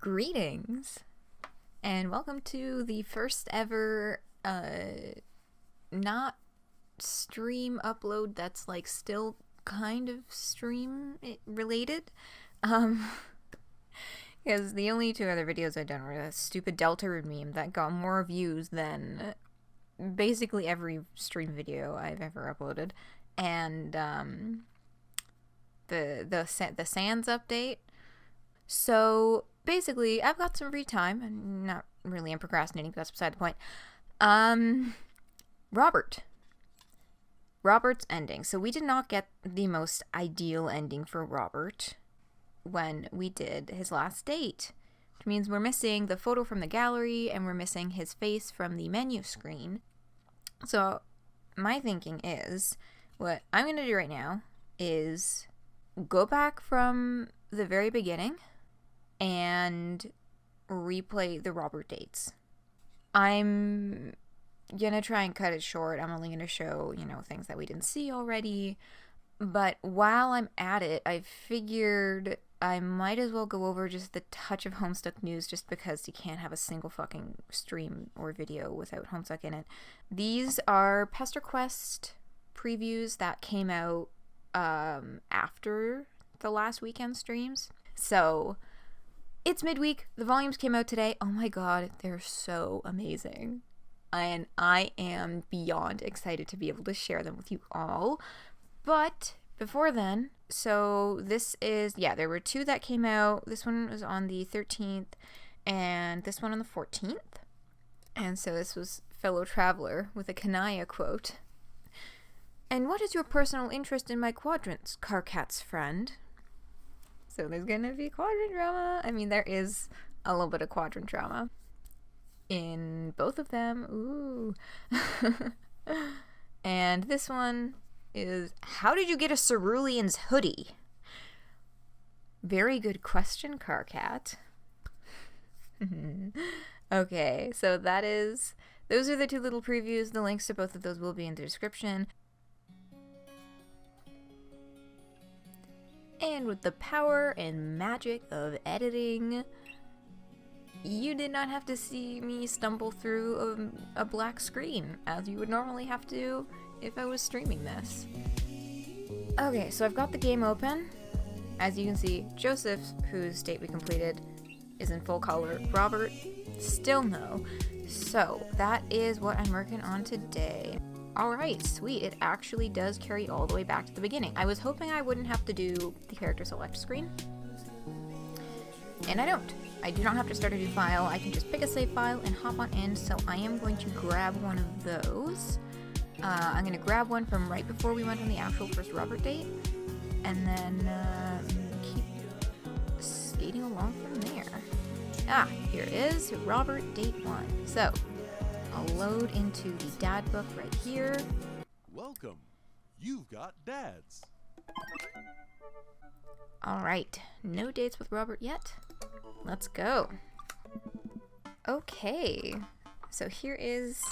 Greetings, and welcome to the first ever, not stream upload that's, like, still kind of stream related, because the only two other videos I've done were a stupid Delta meme that got more views than basically every stream video I've ever uploaded, and, the Sans update. So basically, I've got some free time. I'm not really am procrastinating, but that's beside the point. Robert's ending. So we did not get the most ideal ending for Robert when we did his last date, which means we're missing the photo from the gallery and we're missing his face from the menu screen. So my thinking is, what I'm going to do right now is go back from the very beginning and replay the Robert dates. I'm gonna try and cut it short. I'm only gonna show, things that we didn't see already. But while I'm at it, I figured I might as well go over just the touch of Homestuck news, just because you can't have a single fucking stream or video without Homestuck in it. These are Pesterquest previews that came out after the last weekend streams. So it's midweek. The volumes came out today. Oh my god, they're so amazing. And I am beyond excited to be able to share them with you all. But before then, so this is, there were two that came out. This one was on the 13th and this one on the 14th. And so this was Fellow Traveler with a Kanaya quote. "And what is your personal interest in my quadrants, Carcat's friend?" So there's gonna be quadrant drama. I mean, there is a little bit of quadrant drama in both of them. Ooh. And this one is, "How did you get a cerulean's hoodie?" Very good question, Carcat. Okay, so those are the two little previews. The links to both of those will be in the description. And with the power and magic of editing, you did not have to see me stumble through a black screen, as you would normally have to if I was streaming this. Okay, so I've got the game open. As you can see, Joseph, whose date we completed, is in full color. Robert, still no. So that is what I'm working on today. Alright, sweet. It actually does carry all the way back to the beginning. I was hoping I wouldn't have to do the character select screen. And I don't. I do not have to start a new file. I can just pick a save file and hop on in. So I am going to grab one of those. I'm going to grab one from right before we went on the actual first Robert date. And then keep skating along from there. Here is Robert date 1. So I'll load into the dad book right here. Welcome. You've got dads. Alright, no dates with Robert yet. Let's go. Okay, so here is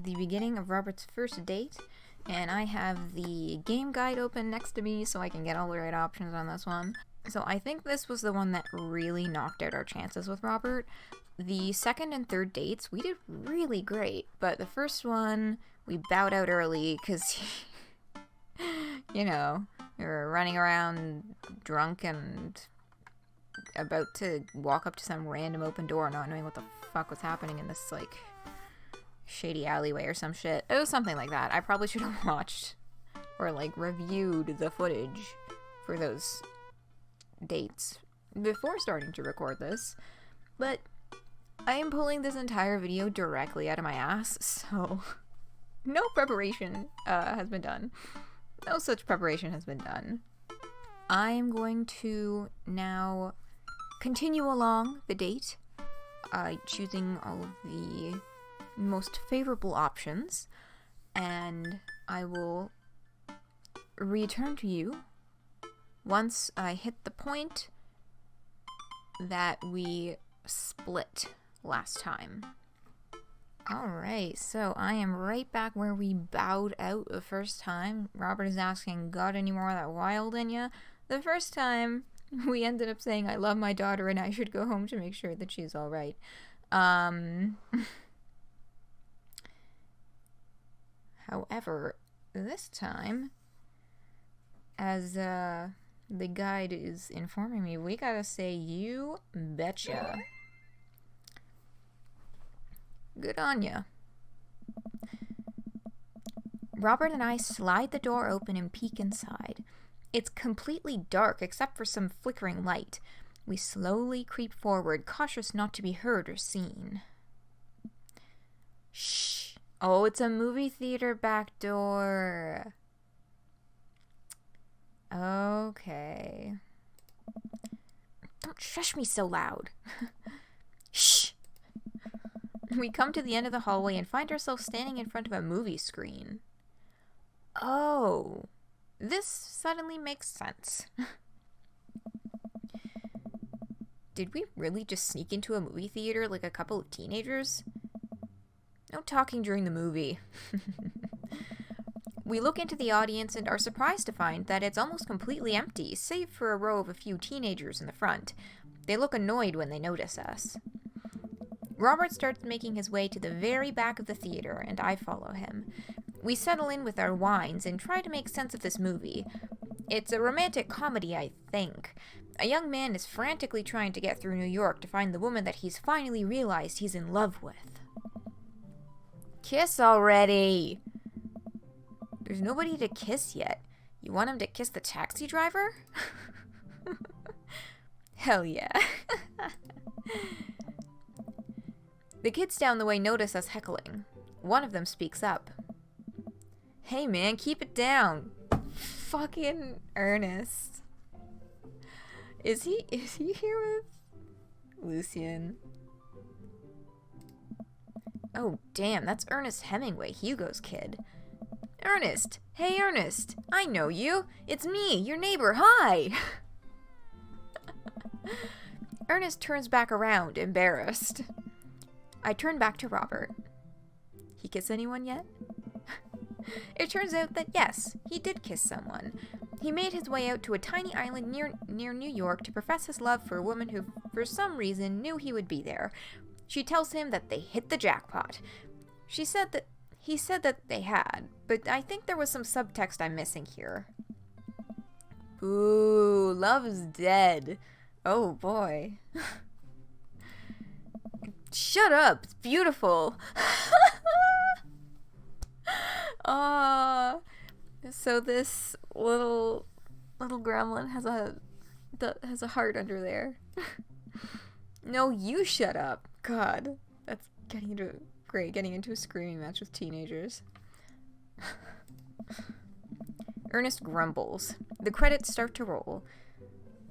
the beginning of Robert's first date. And I have the game guide open next to me so I can get all the right options on this one. So I think this was the one that really knocked out our chances with Robert. The second and third dates, we did really great, but the first one, we bowed out early because, we were running around drunk and about to walk up to some random open door, not knowing what the fuck was happening in this, like, shady alleyway or some shit. It was something like that. I probably should have watched or, like, reviewed the footage for those dates before starting to record this, but I am pulling this entire video directly out of my ass, so no preparation has been done. No such preparation has been done. I am going to now continue along the date, choosing all of the most favorable options, and I will return to you once I hit the point that we split last time. Alright, so I am right back where we bowed out the first time. Robert is asking, "Got any more of that wild in ya?" The first time, We ended up saying, I love my daughter and I should go home to make sure that she's all right. However, this time, as the guide is informing me, we gotta say, you betcha. Good on ya. Robert and I slide the door open and peek inside. It's completely dark except for some flickering light. We slowly creep forward, cautious not to be heard or seen. Shh. Oh, it's a movie theater back door. Okay. Don't shush me so loud. Shh. We come to the end of the hallway and find ourselves standing in front of a movie screen. Oh, this suddenly makes sense. Did we really just sneak into a movie theater like a couple of teenagers? No talking during the movie. We look into the audience and are surprised to find that it's almost completely empty, save for a row of a few teenagers in the front. They look annoyed when they notice us. Robert starts making his way to the very back of the theater, and I follow him. We settle in with our wines and try to make sense of this movie. It's a romantic comedy, I think. A young man is frantically trying to get through New York to find the woman that he's finally realized he's in love with. Kiss already! There's nobody to kiss yet. You want him to kiss the taxi driver? Hell yeah. The kids down the way notice us heckling. One of them speaks up. Hey man, keep it down. Fucking Ernest. Is he here with Lucian? Oh damn, that's Ernest Hemingway, Hugo's kid. Ernest! Hey Ernest! I know you! It's me, your neighbor, hi! Ernest turns back around, embarrassed. I turn back to Robert. He kiss anyone yet? It turns out that yes, he did kiss someone. He made his way out to a tiny island near New York to profess his love for a woman who, for some reason, knew he would be there. She tells him that they hit the jackpot. He said that they had, but I think there was some subtext I'm missing here. Ooh, love is dead. Oh boy. Shut up, it's beautiful. So this little gremlin has a heart under there. No, you shut up. God, that's getting into a screaming match with teenagers. Ernest grumbles. The credits start to roll.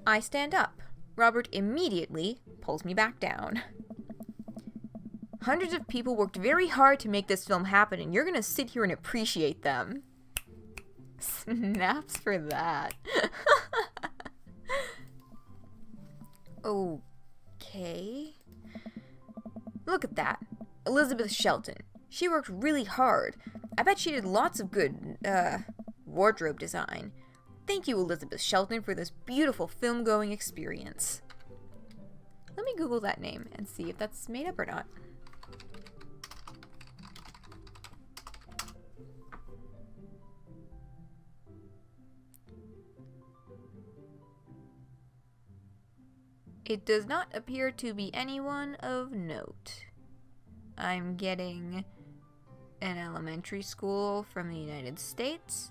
I stand up. Robert immediately pulls me back down. Hundreds of people worked very hard to make this film happen, and you're gonna sit here and appreciate them. Snaps for that. Okay. Look at that. Elizabeth Shelton. She worked really hard. I bet she did lots of good, wardrobe design. Thank you, Elizabeth Shelton, for this beautiful film-going experience. Let me Google that name and see if that's made up or not. It does not appear to be anyone of note. I'm getting an elementary school from the United States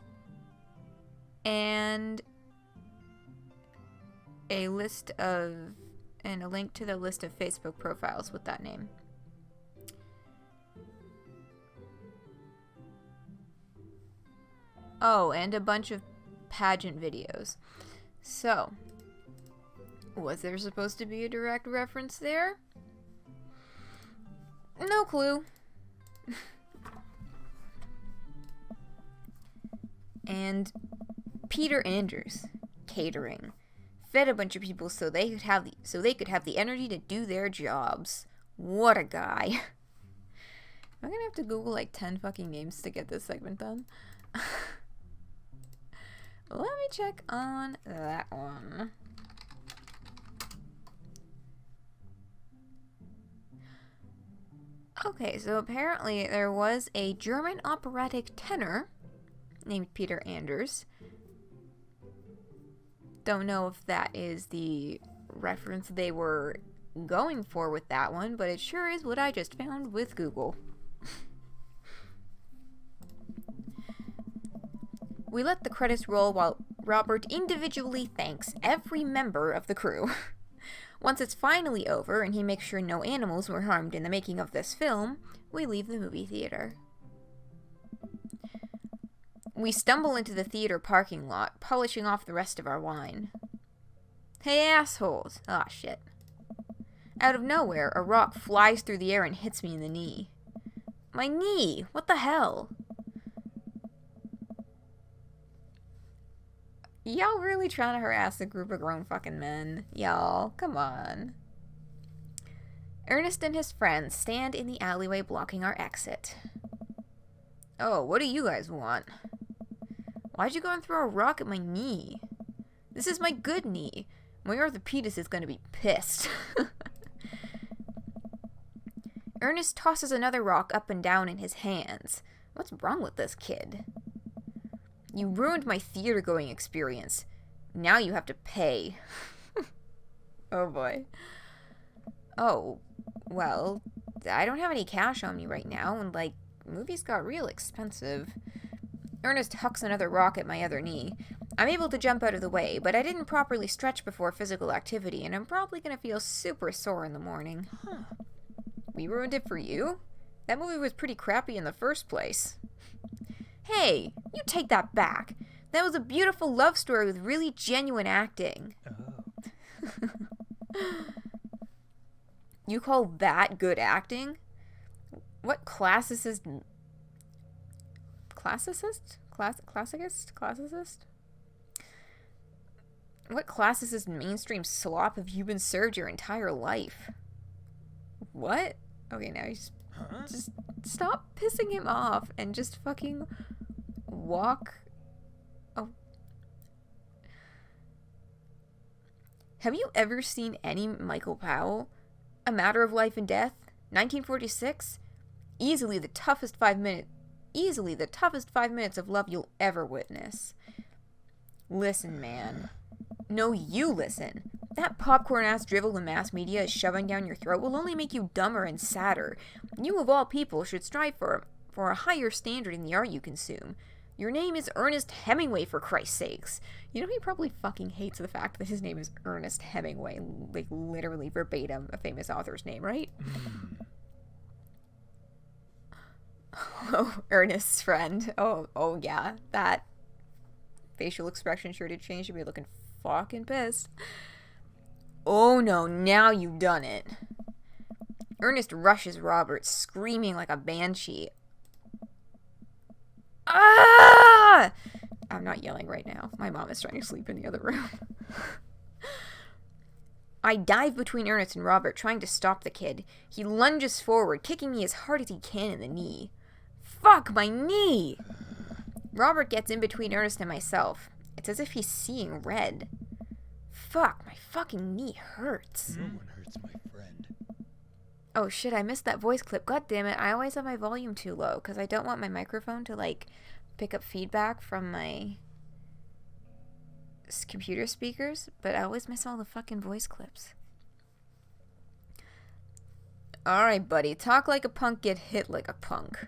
and a link to the list of Facebook profiles with that name. Oh, and a bunch of pageant videos. So, was there supposed to be a direct reference there? No clue. And Peter Andrews, catering, fed a bunch of people so they could have the energy to do their jobs. What a guy. I'm gonna have to Google like 10 fucking names to get this segment done. Let me check on that one. Okay, so apparently there was a German operatic tenor named Peter Anders. Don't know if that is the reference they were going for with that one, but it sure is what I just found with Google. We let the credits roll while Robert individually thanks every member of the crew. Once it's finally over and he makes sure no animals were harmed in the making of this film, we leave the movie theater. We stumble into the theater parking lot, polishing off the rest of our wine. Hey, assholes! Ah, shit. Out of nowhere, a rock flies through the air and hits me in the knee. My knee! What the hell? Y'all really trying to harass a group of grown fucking men? Y'all, come on. Ernest and his friends stand in the alleyway blocking our exit. Oh, what do you guys want? Why'd you go and throw a rock at my knee? This is my good knee. My orthopedist is gonna be pissed. Ernest tosses another rock up and down in his hands. What's wrong with this kid? You ruined my theater-going experience. Now you have to pay. Oh boy. Oh, well, I don't have any cash on me right now, and, movies got real expensive. Ernest hucks another rock at my other knee. I'm able to jump out of the way, but I didn't properly stretch before physical activity, and I'm probably gonna feel super sore in the morning. We ruined it for you? That movie was pretty crappy in the first place. Hey, you take that back. That was a beautiful love story with really genuine acting. Oh. You call that good acting? What classicist? What classicist mainstream slop have you been served your entire life? What? Okay, now just stop pissing him off and just fucking walk. Oh. Have you ever seen any Michael Powell? A Matter of Life and Death? 1946? Easily the toughest 5 minutes of love you'll ever witness. Listen, man. No, you listen. That popcorn-ass drivel the mass media is shoving down your throat will only make you dumber and sadder. You, of all people, should strive for a higher standard in the art you consume. Your name is Ernest Hemingway, for Christ's sakes. You know he probably fucking hates the fact that his name is Ernest Hemingway, literally verbatim a famous author's name, right? Oh, Ernest's friend. Oh yeah, that facial expression sure did change to be looking fucking pissed. Oh no, now you've done it. Ernest rushes Robert, screaming like a banshee. Ah! I'm not yelling right now. My mom is trying to sleep in the other room. I dive between Ernest and Robert, trying to stop the kid. He lunges forward, kicking me as hard as he can in the knee. Fuck, my knee! Robert gets in between Ernest and myself. It's as if he's seeing red. Fuck, my fucking knee hurts. No one hurts my friend. Oh shit, I missed that voice clip. God damn it, I always have my volume too low because I don't want my microphone to, pick up feedback from my computer speakers, but I always miss all the fucking voice clips. Alright, buddy, talk like a punk, get hit like a punk.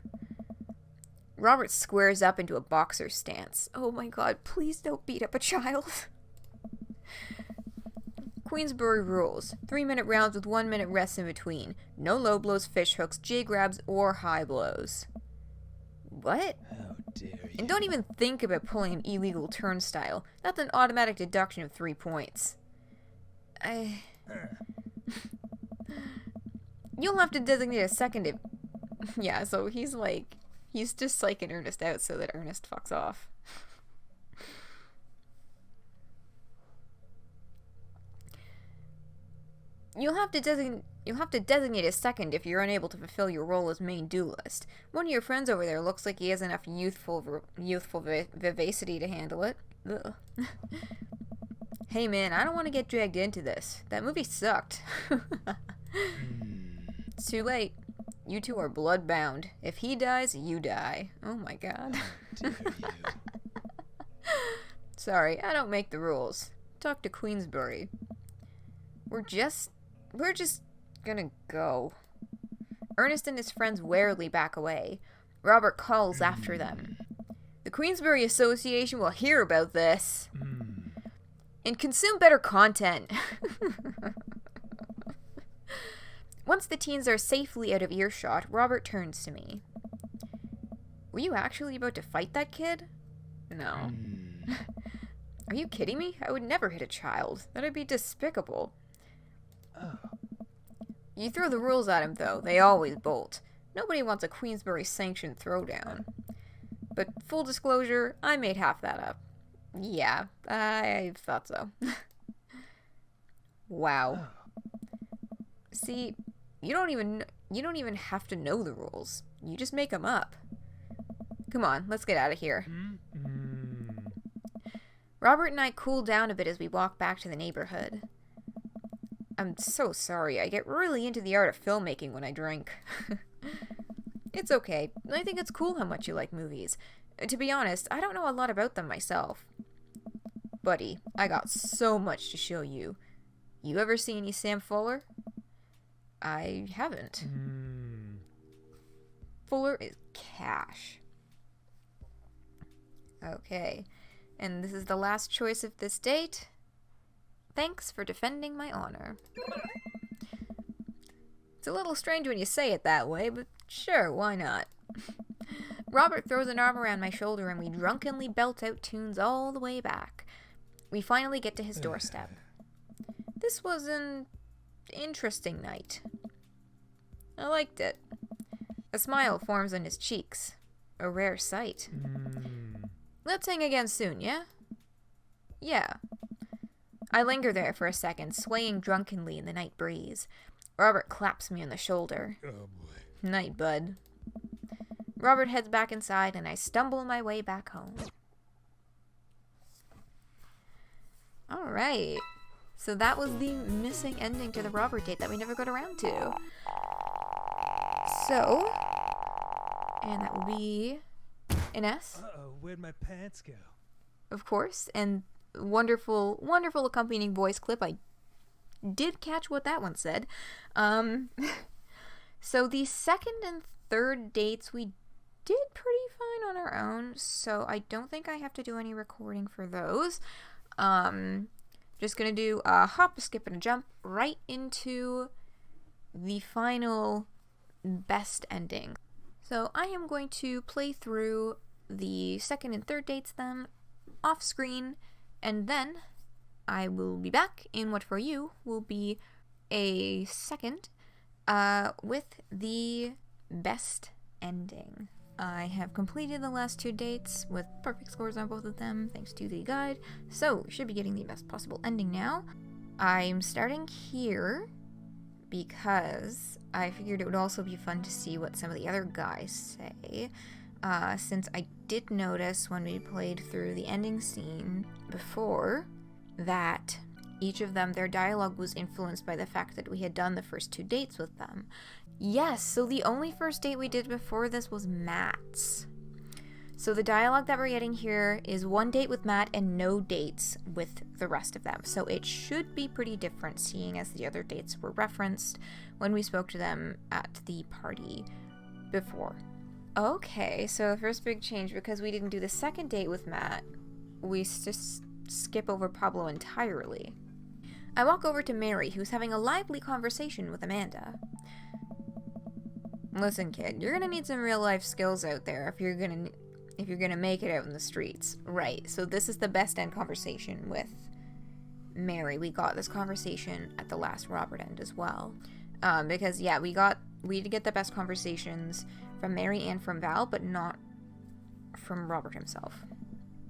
Robert squares up into a boxer stance. Oh my god, please don't beat up a child. Queensbury rules. 3-minute rounds with 1-minute rests in between. No low blows, fish hooks, J grabs, or high blows. What? How dare you? And don't even think about pulling an illegal turnstile. That's an automatic deduction of 3 points. You'll have to designate a second if... Yeah, so he's just psyching Ernest out so that Ernest fucks off. You'll have to designate a second if you're unable to fulfill your role as main duelist. One of your friends over there looks like he has enough youthful vivacity to handle it. Ugh. Hey man, I don't want to get dragged into this. That movie sucked. It's too late. You two are blood-bound. If he dies, you die. Oh my god. Dear you. Sorry, I don't make the rules. Talk to Queensbury. We're just gonna go. Ernest and his friends warily back away. Robert calls after them. The Queensbury Association will hear about this. And consume better content. Once the teens are safely out of earshot, Robert turns to me. Were you actually about to fight that kid? No. Are you kidding me? I would never hit a child. That'd be despicable. Oh. You throw the rules at him, though. They always bolt. Nobody wants a Queensbury-sanctioned throwdown. But full disclosure, I made half that up. Yeah, I thought so. Wow. See, you don't even have to know the rules. You just make them up. Come on, let's get out of here. Robert and I cool down a bit as we walk back to the neighborhood. I'm so sorry. I get really into the art of filmmaking when I drink. It's okay. I think it's cool how much you like movies. To be honest, I don't know a lot about them myself. Buddy, I got so much to show you. You ever see any Sam Fuller? I haven't. Fuller is cash. Okay. And this is the last choice of this date. Thanks for defending my honor. It's a little strange when you say it that way, but sure, why not? Robert throws an arm around my shoulder and we drunkenly belt out tunes all the way back. We finally get to his doorstep. This was an interesting night. I liked it. A smile forms on his cheeks. A rare sight. Let's hang again soon, yeah? Yeah. I linger there for a second, swaying drunkenly in the night breeze. Robert claps me on the shoulder. Oh boy. Night, bud. Robert heads back inside and I stumble my way back home. Alright. So that was the missing ending to the Robert date that we never got around to. So, and that will be an S. Uh-oh, where'd my pants go? Of course, and wonderful, wonderful accompanying voice clip. I did catch what that one said. So the second and third dates we did pretty fine on our own, so I don't think I have to do any recording for those. Just gonna do a hop, a skip, and a jump right into the final best ending. So I am going to play through the second and third dates then off screen, and then I will be back in what for you will be a second with the best ending. I have completed the last two dates with perfect scores on both of them thanks to the guide, so should be getting the best possible ending now. I'm starting here because I figured it would also be fun to see what some of the other guys say, since I did notice when we played through the ending scene before that each of them, their dialogue was influenced by the fact that we had done the first two dates with them. Yes, so the only first date we did before this was Matt's. So the dialogue that we're getting here is one date with Matt and no dates with the rest of them. So it should be pretty different, seeing as the other dates were referenced when we spoke to them at the party before. Okay, so the first big change, because we didn't do the second date with Matt, we just skip over Pablo entirely. I walk over to Mary, who's having a lively conversation with Amanda. Listen, kid, you're gonna need some real life skills out there if you're gonna make it out in the streets. Right, so this is the best end conversation with Mary. We got this conversation at the last Robert end as well. Because yeah, we did get the best conversations from Mary and from Val, but not from Robert himself.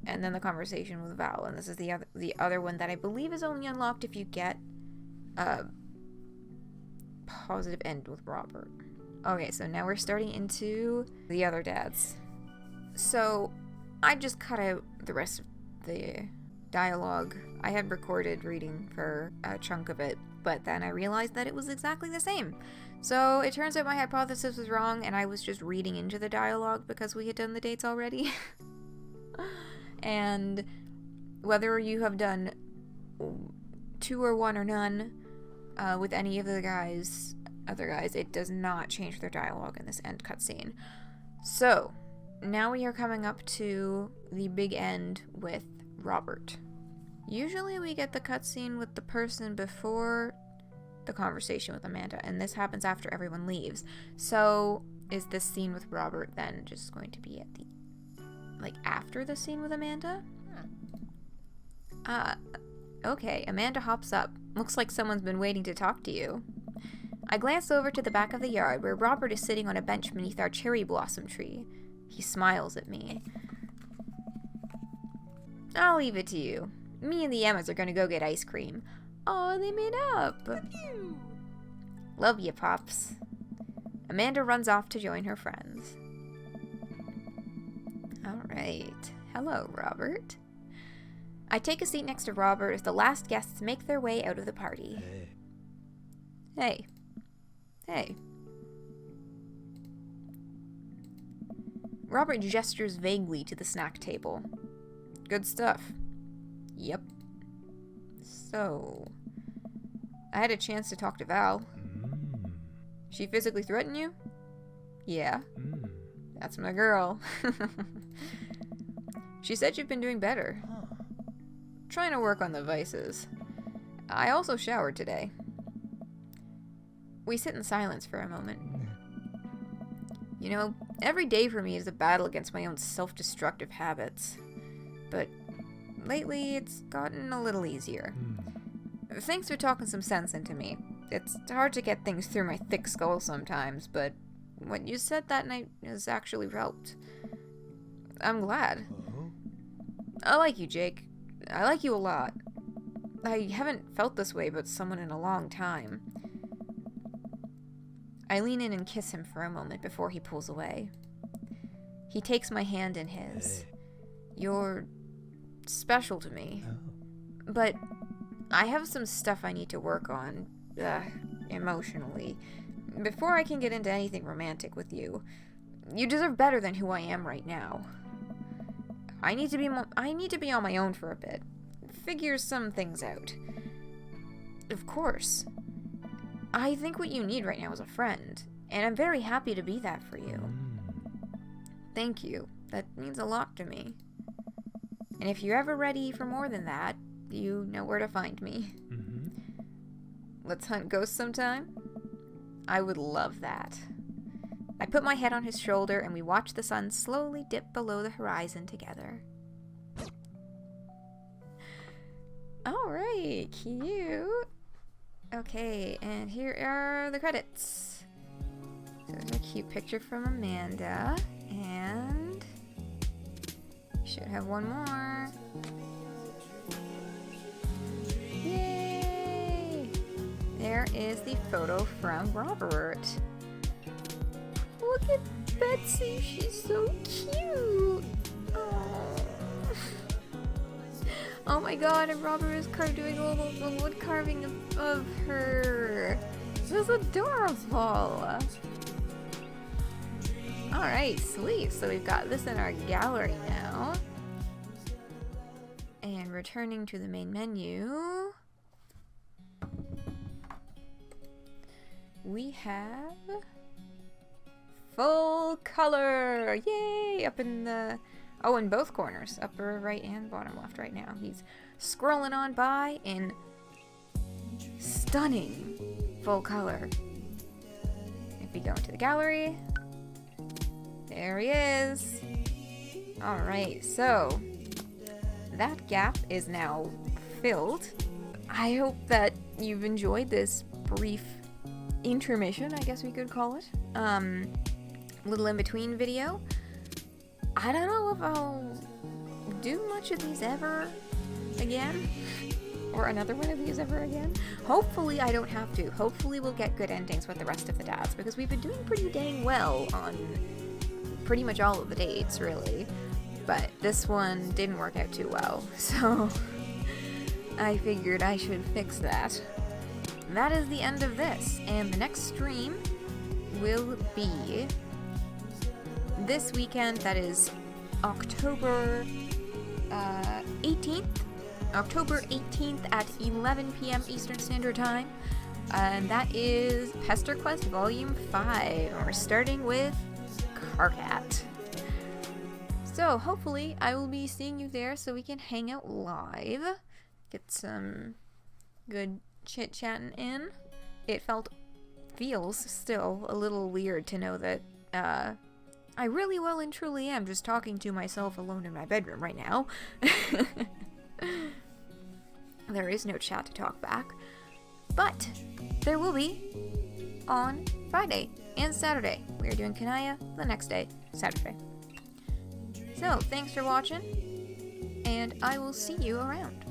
And then the conversation with Val, and this is the other one that I believe is only unlocked if you get a positive end with Robert. Okay, so now we're starting into the other dads. So I just cut out the rest of the dialogue. I had recorded reading for a chunk of it, but then I realized that it was exactly the same. So it turns out my hypothesis was wrong, and I was just reading into the dialogue because we had done the dates already. And whether you have done 2 or 1 or none with any of the other guys, it does not change their dialogue in this end cutscene. So now we are coming up to the big end with Robert. Usually we get the cutscene with the person before the conversation with Amanda, and this happens after everyone leaves. So is this scene with Robert then just going to be at the, like, after the scene with Amanda? Okay, Amanda hops up. Looks like someone's been waiting to talk to you. I glance over to the back of the yard where Robert is sitting on a bench beneath our cherry blossom tree. He smiles at me. I'll leave it to you. Me and the Emmas are gonna go get ice cream. Oh, they made up. Love you, Pops. Amanda runs off to join her friends. Alright. Hello, Robert. I take a seat next to Robert as the last guests make their way out of the party. Hey. Hey. Robert gestures vaguely to the snack table. Good stuff. Yep. So, I had a chance to talk to Val. She physically threatened you? Yeah. That's my girl. She said you've been doing better. Trying to work on the vices. I also showered today. We sit in silence for a moment. You know, every day for me is a battle against my own self-destructive habits. But lately, it's gotten a little easier. Thanks for talking some sense into me. It's hard to get things through my thick skull sometimes, but what you said that night has actually helped. I'm glad. I like you, Jake. I like you a lot. I haven't felt this way about someone in a long time. I lean in and kiss him for a moment before he pulls away. He takes my hand in his. Hey. You're special to me. But I have some stuff I need to work on, emotionally, before I can get into anything romantic with you. You deserve better than who I am right now. I need to be on my own for a bit. Figure some things out. Of course. I think what you need right now is a friend, and I'm very happy to be that for you. Thank you. That means a lot to me. And if you're ever ready for more than that, you know where to find me. Let's hunt ghosts sometime? I would love that. I put my head on his shoulder and we watch the sun slowly dip below the horizon together. Alright, cute. Okay, and here are the credits. So there's a cute picture from Amanda, and we should have one more. Yay! There is the photo from Robert. Look at Betsy, she's so cute. Oh my god, and Robert is doing a little wood carving of her. This is adorable. Alright, sweet. So we've got this in our gallery now. And returning to the main menu, we have full color. Yay! Up in the... Oh, in both corners, upper right and bottom left right now. He's scrolling on by in stunning full color. If we go into the gallery, there he is. Alright, so that gap is now filled. I hope that you've enjoyed this brief intermission, I guess we could call it. Little in-between video. I don't know if I'll do much of these ever again, or another one of these ever again. Hopefully I don't have to. Hopefully we'll get good endings with the rest of the dads, because we've been doing pretty dang well on pretty much all of the dates, really. But this one didn't work out too well, so I figured I should fix that. that is the end of this, and the next stream will be this weekend. That is October 18th. October 18th at 11 p.m. Eastern Standard Time. And that is Pesterquest Volume 5. And we're starting with Carcat. So hopefully I will be seeing you there so we can hang out live. Get some good chit-chatting in. It feels still a little weird to know that I really well and truly am just talking to myself alone in my bedroom right now. There is no chat to talk back. But there will be on Friday and Saturday. We are doing Kanaya the next day, Saturday. So, thanks for watching, and I will see you around.